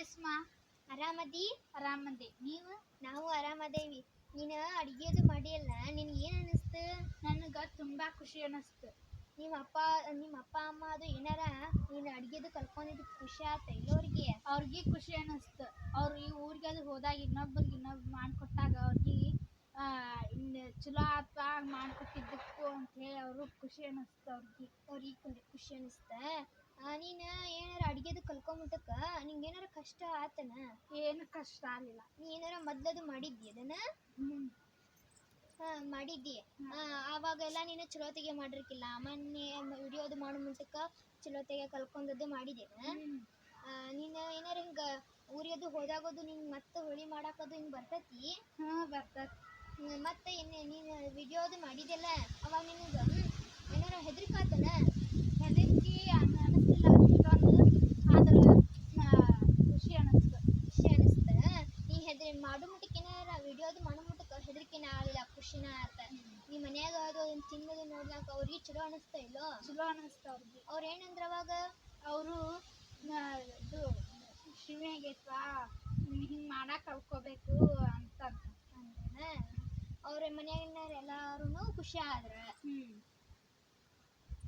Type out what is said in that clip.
ರೇಷ್ಮಾ ಆರಾಮದಿ? ಆರಾಮದಿ. ನೀವು? ನಾವು ಆರಾಮದೇವಿ. ನೀನು ಅಡಿಗೆದು ಮಾಡಿಯಲ್ಲ, ನಿನಗೆ ಏನು ಅನಿಸ್ತು? ನನಗೆ ತುಂಬಾ ಖುಷಿ ಅನಿಸ್ತು. ನಿಮ್ಮ ಅಪ್ಪ ಅಮ್ಮ ಅದು ಏನಾರ ನೀನು ಅಡಿಗೆದು ಕಲ್ಕೊಂಡಿದ್ದು ಖುಷಿ ಆತ ಇಲ್ಲ ಅವ್ರಿಗೆ? ಅವ್ರಿಗೆ ಖುಷಿ ಅನಿಸ್ತು. ಅವ್ರು ಈ ಊರಿಗೆ ಅದು ಹೋದಾಗ ಇನ್ನೊಬ್ರು ಮಾಡಿಕೊಟ್ಟಾಗ ಅವ್ರಿಗೆ ಚಲೋ ಆತ ಮಾಡಿಕೊಟ್ಟಿದ್ದಕ್ಕೂ ಅಂತ ಹೇಳಿ ಅವರು ಖುಷಿ ಅನಿಸ್ತು. ಅವ್ರಿಗೆ ಖುಷಿ ಅನಿಸ್ತ. ನೀನು ಏನಾರ ಅಡಿಗೆದು ಕಲ್ಕೊಂಬಿಟ್ಟಕ್ಕ ನಿಂಗೆ ಏನಾರ ಕಷ್ಟ ಆತನ? ಏನು ಕಷ್ಟ ಆಗಲಿಲ್ಲ. ನೀ ಏನಾರ ಮೊದ್ಲದು ಮಾಡಿದ್ದಿ ಅದನ್ನ? ಮಾಡಿದ್ದಿ. ಆವಾಗೆಲ್ಲ ನೀನು ಚಲೋತೆಗೆ ಮಾಡಿರ್ಕಿಲ್ಲ. ಮೊನ್ನೆ ವಿಡಿಯೋದು ಮಾಡೋ ಮುಂಚೆಕ್ಕ ಚಲೋತೆಗೆ ಕಲ್ಕೊಂಡದ್ದು ಮಾಡಿದ್ದೇನೆ. ನೀನು ಏನಾರ ಹಿಂಗೆ ಊರಿಗದು ಹೋದಾಗದು ನಿಂಗೆ ಮತ್ತೆ ಹೋಳಿ ಮಾಡಾಕದು ಹಿಂಗೆ ಬರ್ತೈತಿ? ಬರ್ತೈತಿ. ಮತ್ತೆ ನೀನು ವಿಡಿಯೋದು ಮಾಡಿದೆಲ್ಲ ಅವಾಗ ನಿನಗೆ ಏನಾರ ಹೆದರಿಕಾತನ? ಹೆದರಿಕೆ ಅನಿಸ್ತಿಲ್ಲ ಅಷ್ಟೊಂದು, ಆದ್ರೆ ಖುಷಿ ಅನಿಸ್ತು. ಖುಷಿ ಅನಿಸ್ತ. ನೀ ಮಾಡೋ ಮುಟ್ಟಕ್ಕೆ ಏನಾರ ವಿಡಿಯೋದು ಮಾಡೋ ಮುಟ್ಟಕ್ಕೆ ಹೆದರಿಕೆನ ಆಗಲಿಲ್ಲ, ಖುಷಿನ ಆತ. ನಿಮ್ಮ ಮನ್ಯಾಗ ಅದು ತಿನ್ನೋದು ನೋಡ್ಲಾಕ ಅವ್ರಿಗೆ ಚಲೋ ಅನಿಸ್ತಾ ಇಲ್ಲೋ? ಚಲೋ ಅನಿಸ್ತು ಅವ್ರಿಗೆ. ಅವ್ರು ಏನಂದ್ರೆ ಅವಾಗ? ಅವರು ಇದು ಶಿವನಿಗೆತ್ವಾ ಹಿಂಗೆ ಮಾಡಕ್ಕೆ ಕಲ್ಕೋಬೇಕು ಅಂತ ಅವ್ರ ಮನೆಯಾಗಿನ ಎಲ್ಲರೂ ಖುಷಿ ಆದ್ರೆ